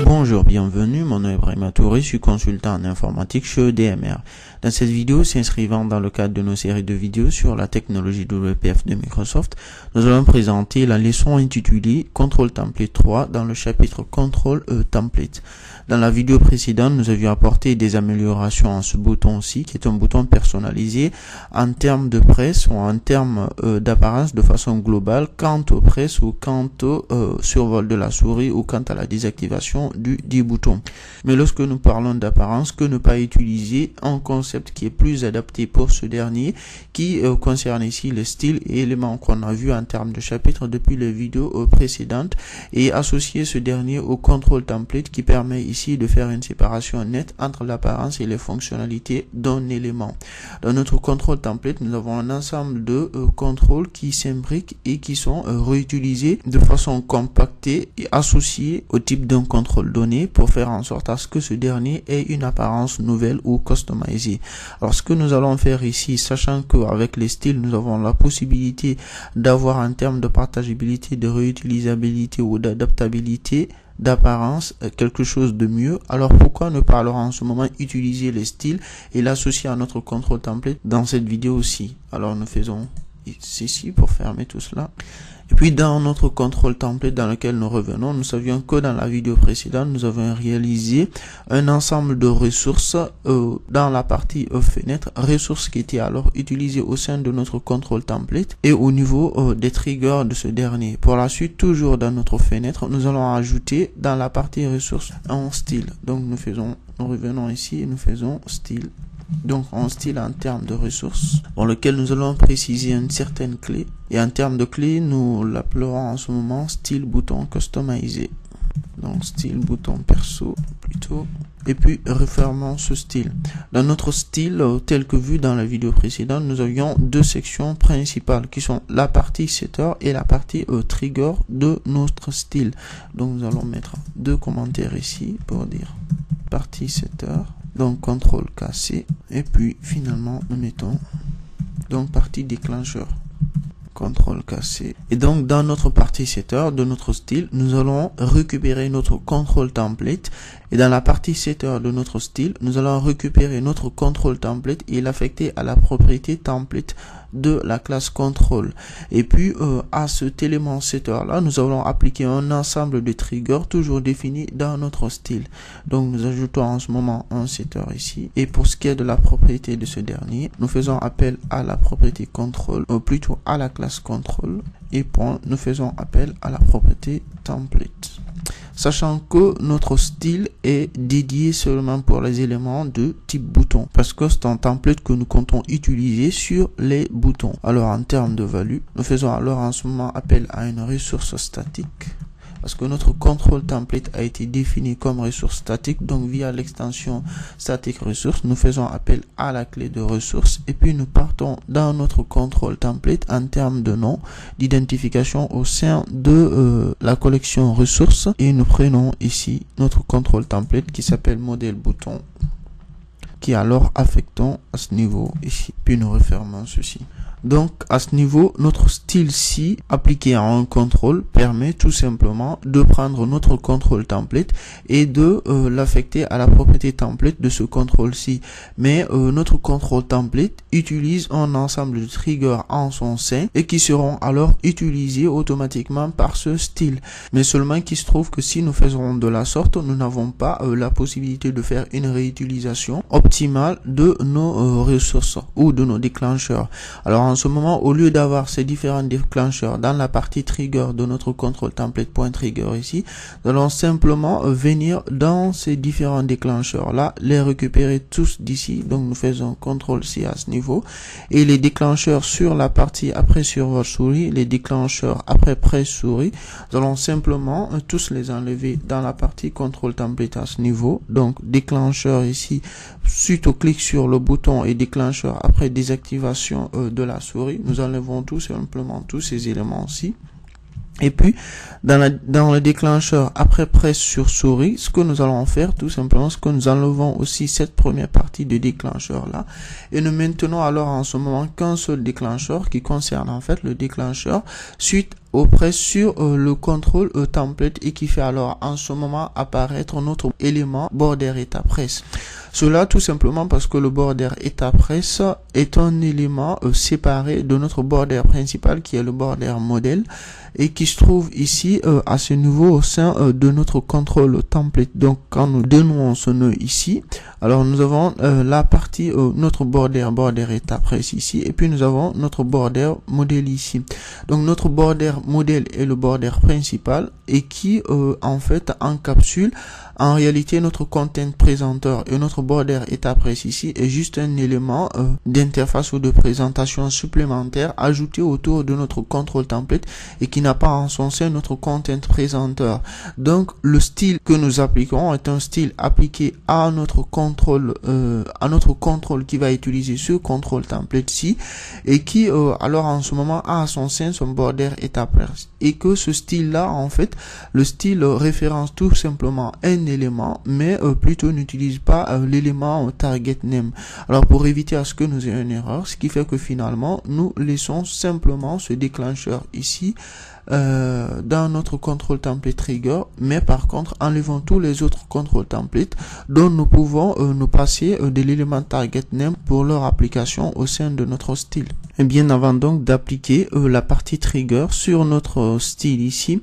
Bonjour, bienvenue, mon nom est Ibrahima Touré, je suis consultant en informatique chez EDMR. Dans cette vidéo, s'inscrivant dans le cadre de nos séries de vidéos sur la technologie WPF de Microsoft, nous allons présenter la leçon intitulée Control Template 3 dans le chapitre Control Template. Dans la vidéo précédente, nous avions apporté des améliorations à ce bouton-ci, qui est un bouton personnalisé en termes de presse ou en termes d'apparence de façon globale, quant aux presses ou quant au survol de la souris ou quant à la désactivation du bouton. Mais lorsque nous parlons d'apparence, que ne pas utiliser un concept qui est plus adapté pour ce dernier, qui concerne ici le style et éléments qu'on a vu en termes de chapitre depuis les vidéos précédentes, et associer ce dernier au control template qui permet ici de faire une séparation nette entre l'apparence et les fonctionnalités d'un élément. Dans notre control template, nous avons un ensemble de contrôles qui s'imbriquent et qui sont réutilisés de façon compactée et associés au type d'un contrôle donné pour faire en sorte à ce que ce dernier ait une apparence nouvelle ou customisée. Alors ce que nous allons faire ici, sachant qu'avec les styles, nous avons la possibilité d'avoir en termes de partageabilité, de réutilisabilité ou d'adaptabilité, d'apparence, quelque chose de mieux. Alors pourquoi ne pas alors en ce moment utiliser les styles et l'associer à notre contrôle template dans cette vidéo aussi. Alors nous faisons ceci pour fermer tout cela. Et puis dans notre contrôle template dans lequel nous revenons, nous savions que dans la vidéo précédente, nous avons réalisé un ensemble de ressources dans la partie fenêtre, ressources qui étaient alors utilisées au sein de notre contrôle template et au niveau des triggers de ce dernier. Pour la suite, toujours dans notre fenêtre, nous allons ajouter dans la partie ressources un style. Donc nous revenons ici et nous faisons style. Donc un style en termes de ressources dans lequel nous allons préciser une certaine clé, et en termes de clé nous l'appellerons en ce moment style bouton customisé. Donc style bouton perso plutôt, et puis refermons ce style. Dans notre style tel que vu dans la vidéo précédente, nous avions deux sections principales qui sont la partie setter et la partie trigger de notre style. Donc nous allons mettre deux commentaires ici pour dire partie setter, donc contrôle cassé, et puis finalement nous mettons donc partie déclencheur, contrôle cassé. Et donc dans notre partie setter de notre style, nous allons récupérer notre contrôle template, et dans la partie setter de notre style, nous allons récupérer notre contrôle template et l'affecter à la propriété template de la classe contrôle. Et puis à cet élément setter là, nous allons appliquer un ensemble de triggers toujours définis dans notre style. Donc nous ajoutons en ce moment un setter ici, et pour ce qui est de la propriété de ce dernier, nous faisons appel à la propriété contrôle, ou plutôt à la classe contrôle, et nous faisons appel à la propriété template. Sachant que notre style est dédié seulement pour les éléments de type bouton, parce que c'est un template que nous comptons utiliser sur les boutons. Alors en termes de value, nous faisons alors en ce moment appel à une ressource statique, parce que notre contrôle template a été défini comme ressource statique. Donc via l'extension static ressource, nous faisons appel à la clé de ressource, et puis nous partons dans notre contrôle template en termes de nom d'identification au sein de la collection ressources, et nous prenons ici notre contrôle template qui s'appelle modèle bouton, qui alors affectons à ce niveau ici, puis nous refermons ceci. Donc à ce niveau, notre style-ci appliqué à un contrôle permet tout simplement de prendre notre contrôle template et de l'affecter à la propriété template de ce contrôle-ci. Mais notre contrôle template utilise un ensemble de triggers en son sein et qui seront alors utilisés automatiquement par ce style. Mais seulement qu'il se trouve que si nous faisons de la sorte, nous n'avons pas la possibilité de faire une réutilisation optimale de nos ressources ou de nos déclencheurs. Alors en ce moment, au lieu d'avoir ces différents déclencheurs dans la partie trigger de notre contrôle template.trigger ici, nous allons simplement venir dans ces différents déclencheurs là, les récupérer tous d'ici. Donc nous faisons CTRL C à ce niveau, et les déclencheurs sur la partie après survol souris, les déclencheurs après presse souris, nous allons simplement tous les enlever dans la partie contrôle template à ce niveau. Donc déclencheur ici suite au clic sur le bouton et déclencheur après désactivation de la souris, nous enlevons tout simplement tous ces éléments-ci. Et puis, dans le déclencheur, après presse sur souris, ce que nous allons faire, tout simplement, c'est que nous enlevons aussi cette première partie de déclencheur là. Et nous maintenons alors en ce moment qu'un seul déclencheur qui concerne en fait le déclencheur suite au presse sur le contrôle template et qui fait alors en ce moment apparaître notre élément border état presse. Cela tout simplement parce que le border état presse est un élément séparé de notre border principal qui est le border modèle et qui se trouve ici à ce niveau au sein de notre contrôle template. Donc quand nous dénouons ce nœud ici, alors nous avons la partie notre border état presse ici et puis nous avons notre border modèle ici. Donc notre border modèle est le border principal et qui en fait encapsule en réalité notre content présenteur, et notre border état presse ici est juste un élément d'interface ou de présentation supplémentaire ajouté autour de notre contrôle template et qui n'a pas en son sein notre content présenteur. Donc le style que nous appliquons est un style appliqué à notre contrôle qui va utiliser ce contrôle template-ci et qui alors en ce moment a à son sein son border état presse, et que ce style là en fait, le style référence tout simplement un élément, mais plutôt n'utilise pas l'élément target name. Alors pour éviter à ce que nous ayons une erreur, ce qui fait que finalement nous laissons simplement ce déclencheur ici dans notre contrôle template trigger, mais par contre enlevons tous les autres contrôles template dont nous pouvons nous passer de l'élément target name pour leur application au sein de notre style. Et bien avant donc d'appliquer la partie trigger sur notre style ici,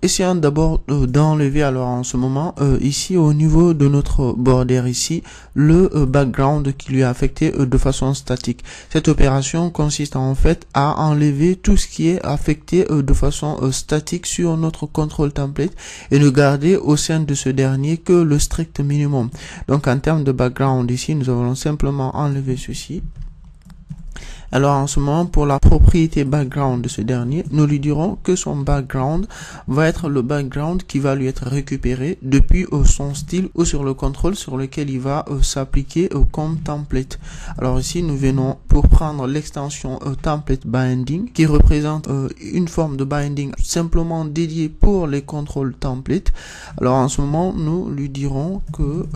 essayons d'abord d'enlever alors en ce moment ici au niveau de notre border ici le background qui lui est affecté de façon statique. Cette opération consiste en fait à enlever tout ce qui est affecté de façon statique sur notre contrôle template et ne garder au sein de ce dernier que le strict minimum. Donc en termes de background ici, nous allons simplement enlever ceci. Alors en ce moment, pour la propriété background de ce dernier, nous lui dirons que son background va être le background qui va lui être récupéré depuis son style ou sur le contrôle sur lequel il va s'appliquer comme template. Alors ici, nous venons pour prendre l'extension template binding qui représente une forme de binding simplement dédiée pour les contrôles template. Alors en ce moment, nous lui dirons que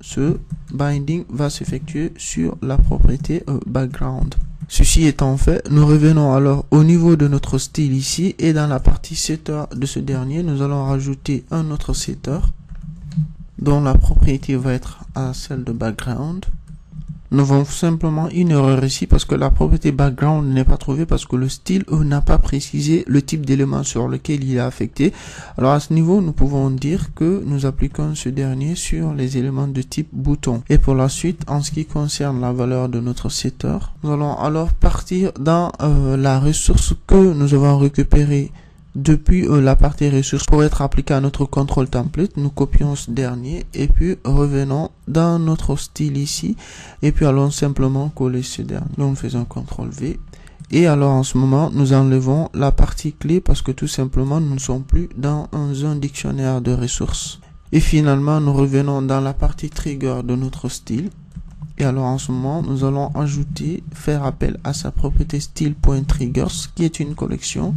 ce binding va s'effectuer sur la propriété background. Ceci étant fait, nous revenons alors au niveau de notre style ici et dans la partie setter de ce dernier, nous allons rajouter un autre setter dont la propriété va être à celle de background. Nous avons simplement une erreur ici parce que la propriété background n'est pas trouvée parce que le style n'a pas précisé le type d'élément sur lequel il est affecté. Alors à ce niveau, nous pouvons dire que nous appliquons ce dernier sur les éléments de type bouton. Et pour la suite, en ce qui concerne la valeur de notre setter, nous allons alors partir dans la ressource que nous avons récupérée depuis la partie ressources pour être appliqué à notre contrôle template. Nous copions ce dernier et puis revenons dans notre style ici et puis allons simplement coller ce dernier. Donc nous faisons CTRL V et alors en ce moment nous enlevons la partie clé parce que tout simplement nous ne sommes plus dans un dictionnaire de ressources. Et finalement nous revenons dans la partie trigger de notre style. Et alors en ce moment, nous allons ajouter, faire appel à sa propriété style.triggers qui est une collection,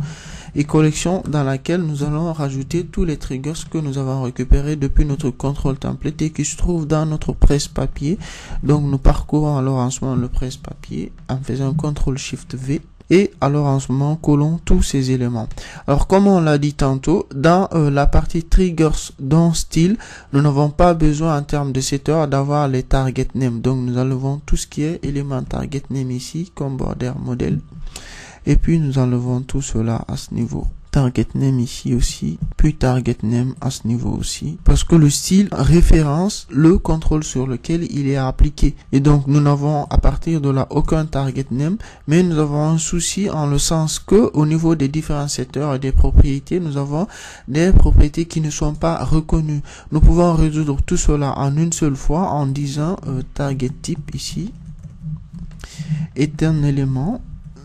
et collection dans laquelle nous allons rajouter tous les triggers que nous avons récupérés depuis notre contrôle template et qui se trouvent dans notre presse-papier. Donc nous parcourons alors en ce moment le presse-papier en faisant CTRL-SHIFT-V. Et alors en ce moment, collons tous ces éléments. Alors comme on l'a dit tantôt, dans la partie triggers dans style, nous n'avons pas besoin en termes de setter d'avoir les target name. Donc nous enlevons tout ce qui est élément target name ici, comme border modèle. Et puis nous enlevons tout cela à ce niveau. Target name ici aussi, puis target name à ce niveau aussi, parce que le style référence le contrôle sur lequel il est appliqué. Et donc nous n'avons à partir de là aucun target name, mais nous avons un souci en le sens que au niveau des différents setters et des propriétés, nous avons des propriétés qui ne sont pas reconnues. Nous pouvons résoudre tout cela en une seule fois en disant target type ici est un élément.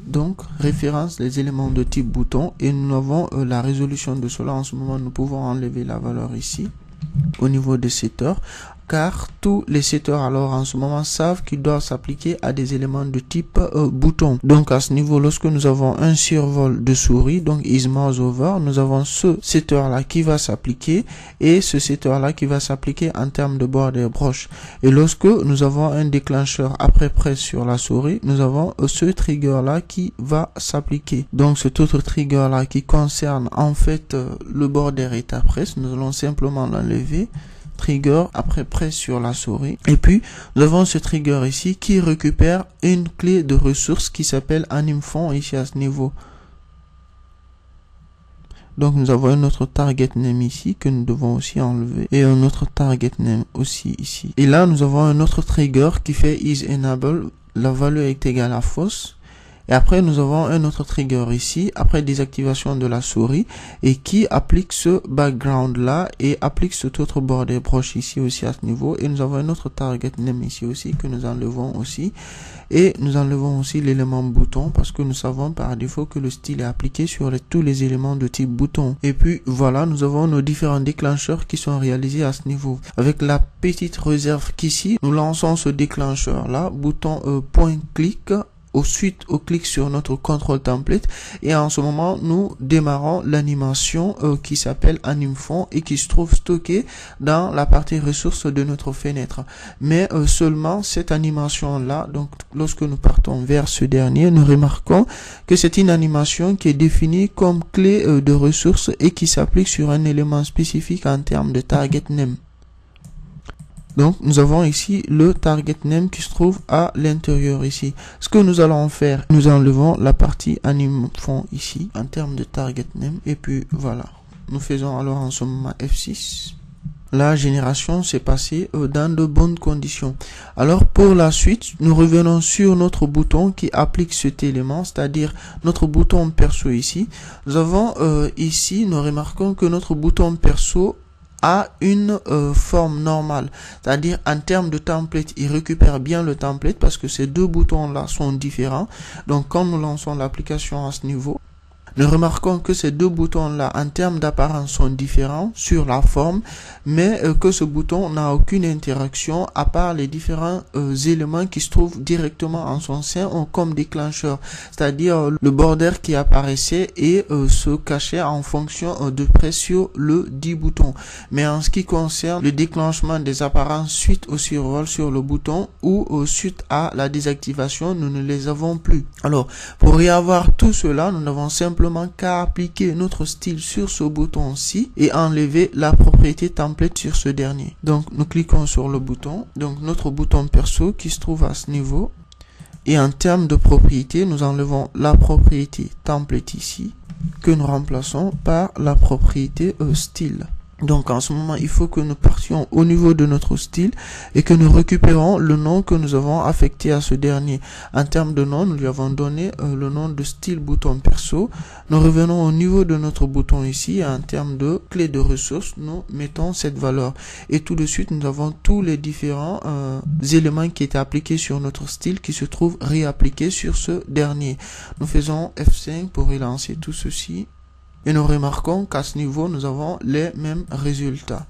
Donc, référence les éléments de type bouton et nous avons la résolution de cela. En ce moment, nous pouvons enlever la valeur ici au niveau des setters. car tous les setters alors en ce moment savent qu'ils doivent s'appliquer à des éléments de type bouton. Donc à ce niveau, lorsque nous avons un survol de souris, donc is mouse over, nous avons ce setter là qui va s'appliquer et ce setter là qui va s'appliquer en termes de border brush. Et lorsque nous avons un déclencheur après presse sur la souris, nous avons ce trigger là qui va s'appliquer. Donc cet autre trigger là qui concerne en fait le border état presse, nous allons simplement l'enlever. Trigger après presse sur la souris. Et puis nous avons ce trigger ici qui récupère une clé de ressources qui s'appelle AnimFont ici à ce niveau. Donc nous avons un autre target name ici que nous devons aussi enlever et un autre target name aussi ici. Et là nous avons un autre trigger qui fait is enable, la valeur est égale à false. Et après, nous avons un autre trigger ici, après désactivation de la souris, et qui applique ce background là, et applique cet autre border brush ici aussi à ce niveau. Et nous avons un autre target name ici aussi, que nous enlevons aussi. Et nous enlevons aussi l'élément bouton, parce que nous savons par défaut que le style est appliqué sur tous les éléments de type bouton. Et puis, voilà, nous avons nos différents déclencheurs qui sont réalisés à ce niveau. Avec la petite réserve qu'ici, nous lançons ce déclencheur là, bouton point clic, suite au clic sur notre control template et en ce moment nous démarrons l'animation qui s'appelle AnimFont et qui se trouve stockée dans la partie ressources de notre fenêtre. Mais seulement cette animation là, donc lorsque nous partons vers ce dernier, nous remarquons que c'est une animation qui est définie comme clé de ressources et qui s'applique sur un élément spécifique en termes de target name. Donc, nous avons ici le target name qui se trouve à l'intérieur ici. Ce que nous allons faire, nous enlevons la partie AnimFont ici en termes de target name. Et puis, voilà. Nous faisons alors en ce moment F6. La génération s'est passée dans de bonnes conditions. Alors, pour la suite, nous revenons sur notre bouton qui applique cet élément, c'est-à-dire notre bouton perso ici. Nous avons ici, nous remarquons que notre bouton perso a une forme normale, c'est-à-dire en termes de template, il récupère bien le template parce que ces deux boutons là sont différents. Donc quand nous lançons l'application à ce niveau, nous remarquons que ces deux boutons-là, en termes d'apparence, sont différents sur la forme, mais que ce bouton n'a aucune interaction à part les différents éléments qui se trouvent directement en son sein comme déclencheur, c'est-à-dire le border qui apparaissait et se cachait en fonction de presse sur le dit bouton. Mais en ce qui concerne le déclenchement des apparences suite au survol sur le bouton ou suite à la désactivation, nous ne les avons plus. Alors, pour y avoir tout cela, nous n'avons simplement qu'à appliquer notre style sur ce bouton-ci et enlever la propriété template sur ce dernier. Donc nous cliquons sur le bouton, donc notre bouton perso qui se trouve à ce niveau. Et en termes de propriété, nous enlevons la propriété template ici, que nous remplaçons par la propriété style. Donc en ce moment, il faut que nous partions au niveau de notre style et que nous récupérons le nom que nous avons affecté à ce dernier. En termes de nom, nous lui avons donné le nom de style bouton perso. Nous revenons au niveau de notre bouton ici et en termes de clé de ressources, nous mettons cette valeur. Et tout de suite, nous avons tous les différents éléments qui étaient appliqués sur notre style qui se trouvent réappliqués sur ce dernier. Nous faisons F5 pour relancer tout ceci. Et nous remarquons qu'à ce niveau, nous avons les mêmes résultats.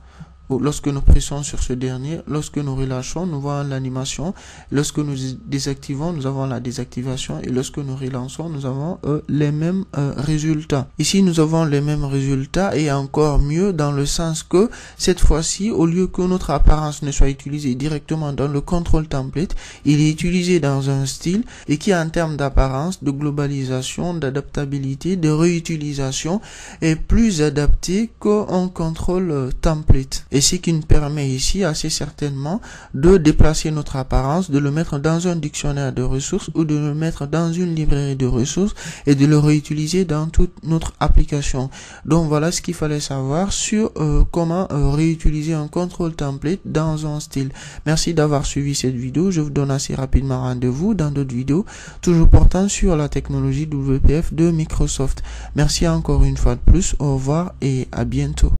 Lorsque nous pressons sur ce dernier, lorsque nous relâchons, nous voyons l'animation. Lorsque nous désactivons, nous avons la désactivation. Et lorsque nous relançons, nous avons les mêmes résultats. Ici, nous avons les mêmes résultats et encore mieux dans le sens que cette fois-ci, au lieu que notre apparence ne soit utilisée directement dans le control template, il est utilisé dans un style et qui en termes d'apparence, de globalisation, d'adaptabilité, de réutilisation est plus adapté qu'un contrôle template. Et ce qui nous permet ici assez certainement de déplacer notre apparence, de le mettre dans un dictionnaire de ressources ou de le mettre dans une librairie de ressources et de le réutiliser dans toute notre application. Donc voilà ce qu'il fallait savoir sur comment réutiliser un contrôle template dans un style. Merci d'avoir suivi cette vidéo. Je vous donne assez rapidement rendez-vous dans d'autres vidéos, toujours portant sur la technologie WPF de Microsoft. Merci encore une fois de plus. Au revoir et à bientôt.